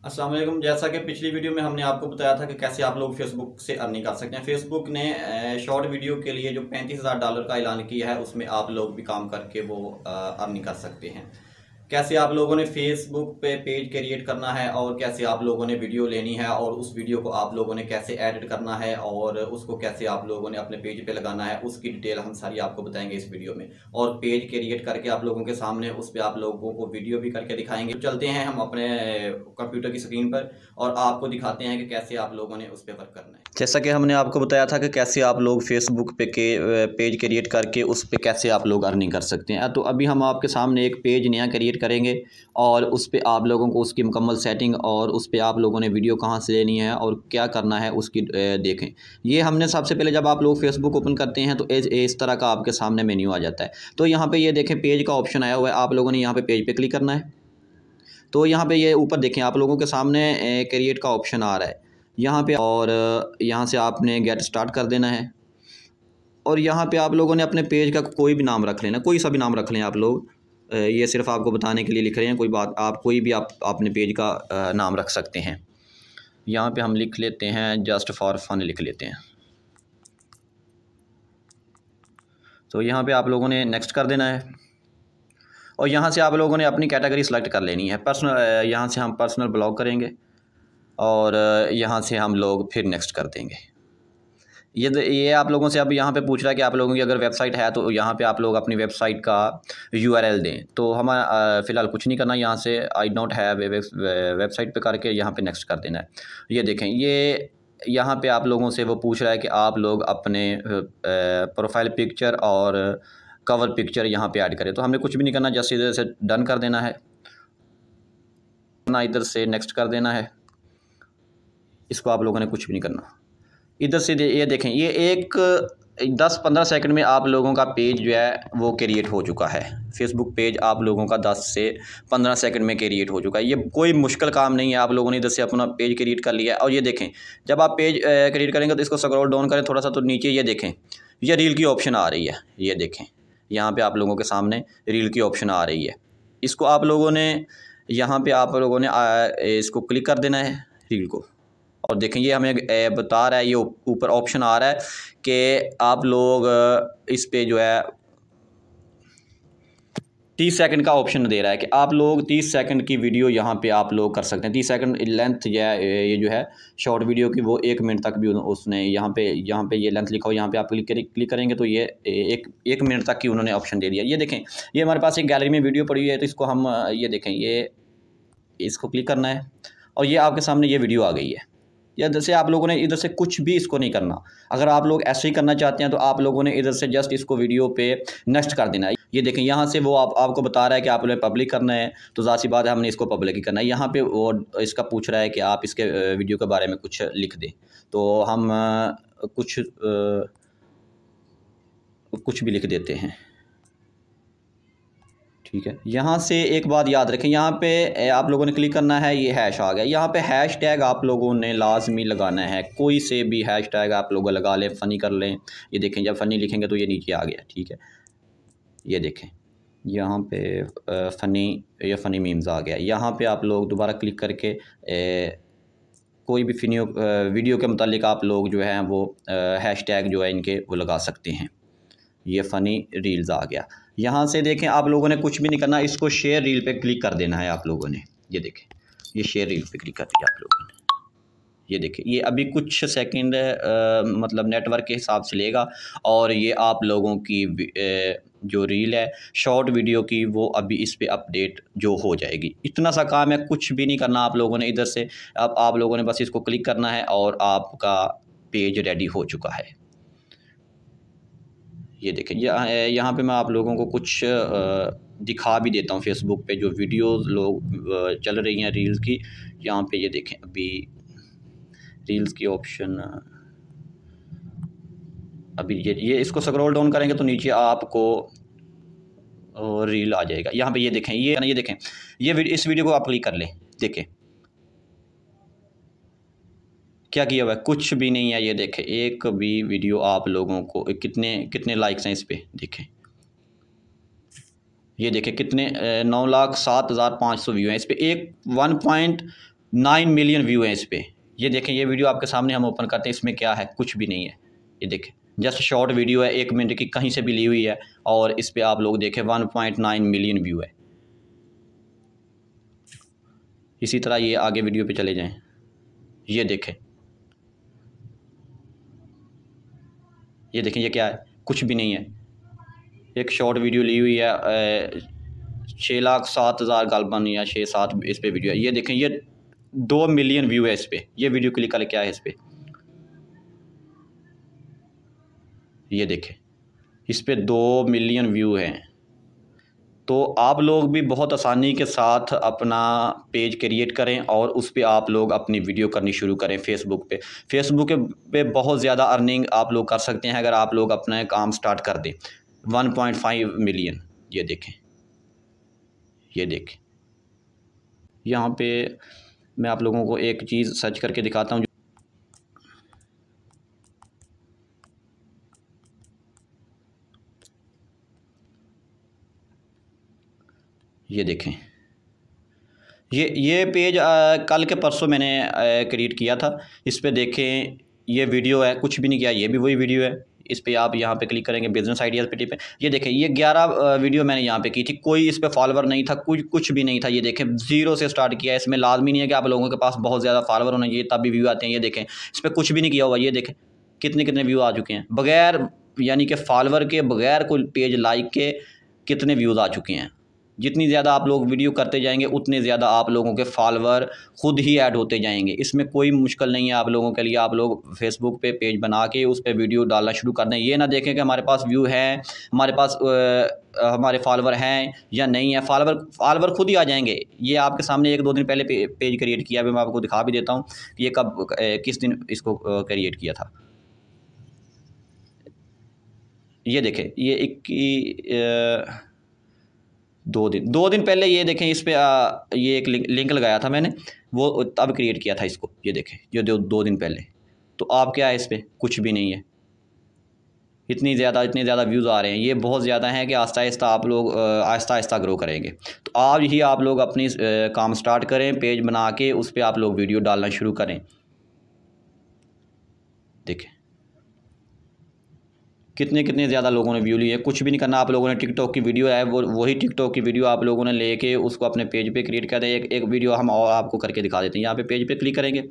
अस्सलाम वालेकुम। जैसा कि पिछली वीडियो में हमने आपको बताया था कि कैसे आप लोग फेसबुक से अर्निंग कर सकते हैं। फेसबुक ने शॉर्ट वीडियो के लिए जो $35,000 का ऐलान किया है उसमें आप लोग भी काम करके वो अर्निंग कर सकते हैं। कैसे आप लोगों ने फेसबुक पे पेज क्रिएट करना है और कैसे आप लोगों ने वीडियो लेनी है और उस वीडियो को आप लोगों ने कैसे एडिट करना है और उसको कैसे आप लोगों ने अपने पेज पे लगाना है, उसकी डिटेल हम सारी आपको बताएंगे इस वीडियो में। और पेज क्रिएट करके आप लोगों के सामने उस पर आप लोगों को वीडियो भी करके दिखाएंगे। तो चलते हैं हम अपने कंप्यूटर की स्क्रीन पर और आपको दिखाते हैं कि कैसे आप लोगों ने उस पर वर्क करना है। जैसा कि हमने आपको बताया था कि कैसे आप लोग फेसबुक पे के पेज क्रिएट करके उस पर कैसे आप लोग अर्निंग कर सकते हैं। तो अभी हम आपके सामने एक पेज नया क्रिएट करेंगे और उस पर आप लोगों को उसकी मुकम्मल सेटिंग और उस पर आप लोगों ने वीडियो कहाँ से लेनी है और क्या करना है उसकी देखें। ये हमने सबसे पहले जब आप लोग फेसबुक ओपन करते हैं तो इस तरह का आपके सामने मेन्यू आ जाता है। तो यहाँ पे ये देखें पेज का ऑप्शन आया हुआ है, आप लोगों ने यहाँ पे पेज पे क्लिक करना है। तो यहाँ पे ये ऊपर देखें आप लोगों के सामने क्रिएट का ऑप्शन आ रहा है यहाँ पे, और यहाँ से आपने गेट स्टार्ट कर देना है। और यहाँ पे आप लोगों ने अपने पेज का कोई भी नाम रख लेना, कोई सा भी नाम रख लें आप लोग। ये सिर्फ आपको बताने के लिए लिख रहे हैं, कोई बात आप कोई भी आप अपने पेज का नाम रख सकते हैं। यहाँ पे हम लिख लेते हैं जस्ट फॉर फन लिख लेते हैं। तो यहाँ पे आप लोगों ने नेक्स्ट कर देना है और यहाँ से आप लोगों ने अपनी कैटेगरी सेलेक्ट कर लेनी है। पर्सनल, यहाँ से हम पर्सनल ब्लॉग करेंगे और यहाँ से हम लोग फिर नेक्स्ट कर देंगे। ये आप लोगों से अब यहाँ पे पूछ रहा है कि आप लोगों की अगर वेबसाइट है तो यहाँ पे आप लोग अपनी वेबसाइट का URL दें। तो हम फ़िलहाल कुछ नहीं करना, यहाँ से आई डोंट हैव वेबसाइट पे करके यहाँ पे नेक्स्ट कर देना है। ये देखें, ये यहाँ पे आप लोगों से वो पूछ रहा है कि आप लोग अपने प्रोफाइल पिक्चर और कवर पिक्चर यहाँ पे ऐड करें। तो हमने कुछ भी नहीं करना, जस्ट इधर से डन कर देना है, ना इधर से नेक्स्ट कर देना है। इसको आप लोगों ने कुछ भी नहीं करना। इधर से ये देखें, ये एक 10-15 सेकंड में आप लोगों का पेज जो है वो क्रिएट हो चुका है। फेसबुक पेज आप लोगों का 10 से 15 सेकंड में क्रिएट हो चुका है। ये कोई मुश्किल काम नहीं है, आप लोगों ने इधर से अपना पेज क्रिएट कर लिया है। और ये देखें, जब आप पेज क्रिएट करेंगे तो इसको स्क्रॉल डाउन करें थोड़ा सा, तो नीचे ये देखें ये रील की ऑप्शन आ रही है। ये देखें यहाँ पर आप लोगों के सामने रील की ऑप्शन आ रही है। इसको आप लोगों ने यहाँ पर आप लोगों ने इसको क्लिक कर देना है रील को। और देखें ये हमें बता रहा है, ये ऊपर ऑप्शन आ रहा है कि आप लोग इस पे जो है 30 सेकंड का ऑप्शन दे रहा है कि आप लोग 30 सेकंड की वीडियो यहाँ पे आप लोग कर सकते हैं। 30 सेकंड लेंथ ये जो है शॉर्ट वीडियो की वो 1 मिनट तक भी उसने यहाँ पे ये लेंथ लिखा हो, यहाँ पे आप क्लिक करेंगे तो ये एक मिनट तक की उन्होंने ऑप्शन दे दिया। ये देखें, ये हमारे पास एक गैलरी में वीडियो पड़ी हुई है, तो इसको हम ये देखें, ये इसको क्लिक करना है और ये आपके सामने ये वीडियो आ गई है। या इधर से आप लोगों ने इधर से कुछ भी इसको नहीं करना। अगर आप लोग ऐसे ही करना चाहते हैं तो आप लोगों ने इधर से जस्ट इसको वीडियो पे नेक्स्ट कर देना है। ये देखें, यहाँ से वो आपको बता रहा है कि आप लोगों ने पब्लिक करना है, तो ज़ाहिर सी बात है हमने इसको पब्लिक ही करना है। यहाँ पे वो इसका पूछ रहा है कि आप इसके वीडियो के बारे में कुछ लिख दें, तो हम कुछ भी लिख देते हैं, ठीक है। यहाँ से एक बात याद रखें, यहाँ पे आप लोगों ने क्लिक करना है, ये हैश आ गया। यहाँ पे हैश टैग आप लोगों ने लाजमी लगाना है, कोई से भी हैश टैग आप लोग लगा लें, फ़नी कर लें। ये देखें, जब फ़नी लिखेंगे तो ये नीचे आ गया, ठीक है। ये देखें यहाँ पे फ़नी मीम्स आ गया। यहाँ पे आप लोग दोबारा क्लिक करके कोई भी वीडियो के मुतालिक आप लोग जो है वो हैश टैग जो है इनके वो लगा सकते हैं। ये फ़नी रील्स आ गया। यहाँ से देखें, आप लोगों ने कुछ भी नहीं करना, इसको शेयर रील पे क्लिक कर देना है आप लोगों ने। ये देखें, ये शेयर रील पे क्लिक कर दिया आप लोगों ने। ये देखें, ये अभी कुछ सेकंड मतलब नेटवर्क के हिसाब से लेगा और ये आप लोगों की जो रील है शॉर्ट वीडियो की वो अभी इस पे अपडेट जो हो जाएगी। इतना सा काम है, कुछ भी नहीं करना आप लोगों ने। इधर से अब आप लोगों ने बस इसको क्लिक करना है और आपका पेज रेडी हो चुका है। ये देखें, यहाँ पे मैं आप लोगों को कुछ दिखा भी देता हूँ। फेसबुक पे जो वीडियोस लोग चल रही हैं रील्स की, यहाँ पे ये देखें अभी रील्स की ऑप्शन अभी ये इसको स्क्रॉल डाउन करेंगे तो नीचे आपको रील आ जाएगा। यहाँ पे ये देखें, ये देखें, इस वीडियो को आप क्लिक कर लें। देखें क्या किया हुआ है, कुछ भी नहीं है। ये देखें, एक भी वीडियो आप लोगों को कितने लाइक्स हैं इस पे देखें। ये देखें कितने 9,07,500 व्यू हैं इस पे। 1.1 9 मिलियन व्यू हैं इस पर। ये देखें, ये वीडियो आपके सामने हम ओपन करते हैं, इसमें क्या है, कुछ भी नहीं है। ये देखें, जस्ट शॉर्ट वीडियो है, 1 मिनट की, कहीं से भी ली हुई है, और इस पर आप लोग देखें 1.9 मिलियन व्यू है। इसी तरह ये आगे वीडियो पे चले जाएं, ये देखें, ये देखें, ये क्या है, कुछ भी नहीं है। एक शॉर्ट वीडियो ली हुई है, 6,07,000 गालबन या 6-7 इस पे वीडियो है। ये देखें, ये 2 मिलियन व्यू है इस पर। ये वीडियो क्लिक कर क्या है इस पर, ये देखें, इस पर 2 मिलियन व्यू हैं। तो आप लोग भी बहुत आसानी के साथ अपना पेज क्रिएट करें और उस पर आप लोग अपनी वीडियो करनी शुरू करें। फेसबुक पे बहुत ज़्यादा अर्निंग आप लोग कर सकते हैं अगर आप लोग अपना काम स्टार्ट कर दें। 1.5 मिलियन, ये देखें, ये देखें। यहाँ पे मैं आप लोगों को एक चीज़ सर्च करके दिखाता हूँ। ये देखें, ये पेज कल के परसों मैंने क्रिएट किया था। इस पे देखें, ये वीडियो है, कुछ भी नहीं किया, ये भी वही वीडियो है। इस पे आप यहाँ पे क्लिक करेंगे, बिजनेस आइडियाज़ पे टिप है। ये देखें, ये 11 वीडियो मैंने यहाँ पे की थी, कोई इस पे फॉलोवर नहीं था, कुछ भी नहीं था। ये देखें, ज़ीरो से स्टार्ट किया है। इसमें लाजमी नहीं है कि आप लोगों के पास बहुत ज़्यादा फॉलोवर होना चाहिए तब भी व्यू आते हैं। ये देखें, इस पर कुछ भी नहीं किया हुआ। ये देखें कितने कितने व्यू आ चुके हैं, बगैर यानी कि फॉलोवर के, बगैर कोई पेज लाइक के कितने व्यूज़ आ चुके हैं। जितनी ज़्यादा आप लोग वीडियो करते जाएंगे उतने ज़्यादा आप लोगों के फॉलोवर खुद ही ऐड होते जाएंगे। इसमें कोई मुश्किल नहीं है आप लोगों के लिए। आप लोग फेसबुक पे पेज बना के उस पर वीडियो डालना शुरू कर दें। ये ना देखें कि हमारे पास व्यू है, हमारे पास हमारे फॉलोवर हैं या नहीं है। फॉलोवर खुद ही आ जाएंगे। ये आपके सामने 1-2 दिन पहले पेज क्रिएट किया है, मैं आपको दिखा भी देता हूँ कि ये कब किस दिन इसको क्रिएट किया था। ये देखें, ये 2 दिन पहले। ये देखें, इस पर ये एक लिंक लगाया था मैंने, वो तब क्रिएट किया था इसको। ये देखें, ये 2 दिन पहले। तो आप क्या है, इस पर कुछ भी नहीं है। इतने ज़्यादा व्यूज़ आ रहे हैं। ये बहुत ज़्यादा हैं कि आहिस्ता आहिस्ता आप लोग आहिस्ता आहिस्ता ग्रो करेंगे। तो आज ही आप लोग अपनी काम स्टार्ट करें, पेज बना के उस पर आप लोग वीडियो डालना शुरू करें। देखें कितने ज़्यादा लोगों ने व्यू लिए। कुछ भी नहीं करना आप लोगों ने। टिकटॉक की वीडियो है, वही टिकटॉक की वीडियो आप लोगों ने लेके उसको अपने पेज पे क्रिएट कर दें। एक वीडियो हम और आपको करके दिखा देते हैं। यहाँ पे पेज पे क्लिक करेंगे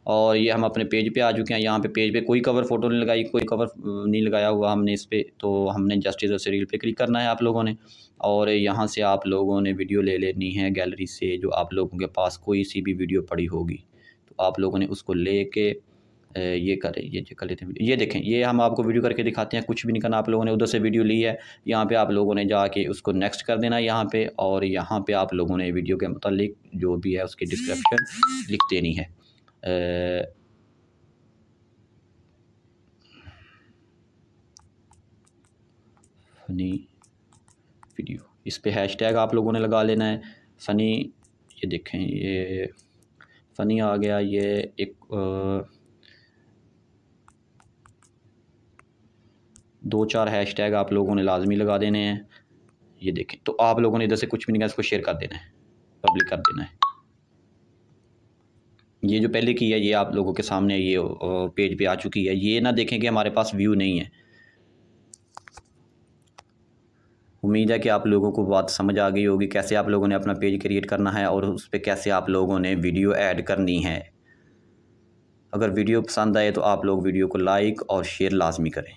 और ये हम अपने पेज पे आ चुके हैं। यहाँ पे पेज पे कोई कवर फ़ोटो नहीं लगाई, कोई कवर नहीं लगाया हुआ हमने इस पर। तो हमने जस्ट इधर से रील पे क्लिक करना है आप लोगों ने, और यहाँ से आप लोगों ने वीडियो ले लेनी है गैलरी से। जो आप लोगों के पास कोई सी भी वीडियो पड़ी होगी तो आप लोगों ने उसको ले के ये करें, ये कर लेते हैं। ये देखें, ये हम आपको वीडियो करके दिखाते हैं। कुछ भी नहीं करना आप लोगों ने। उधर से वीडियो ली है, यहाँ पे आप लोगों ने जाके उसको नेक्स्ट कर देना यहाँ पे, और यहाँ पे आप लोगों ने वीडियो के मुतालिक जो भी है उसकी डिस्क्रिप्शन लिख देनी है। फ़नी वीडियो, इस पे हैशटैग आप लोगों ने लगा लेना है फ़नी। ये देखें, ये फ़नी आ गया। ये एक 2-4 हैशटैग आप लोगों ने लाजमी लगा देने हैं। ये देखें, तो आप लोगों ने इधर से कुछ भी नहीं करना, इसको शेयर कर देना है, पब्लिक कर देना है। ये जो पहले की है ये आप लोगों के सामने ये पेज पे आ चुकी है। ये ना देखें कि हमारे पास व्यू नहीं है। उम्मीद है कि आप लोगों को बात समझ आ गई होगी कैसे आप लोगों ने अपना पेज क्रिएट करना है और उस पर कैसे आप लोगों ने वीडियो ऐड करनी है। अगर वीडियो पसंद आए तो आप लोग वीडियो को लाइक और शेयर लाजमी करें।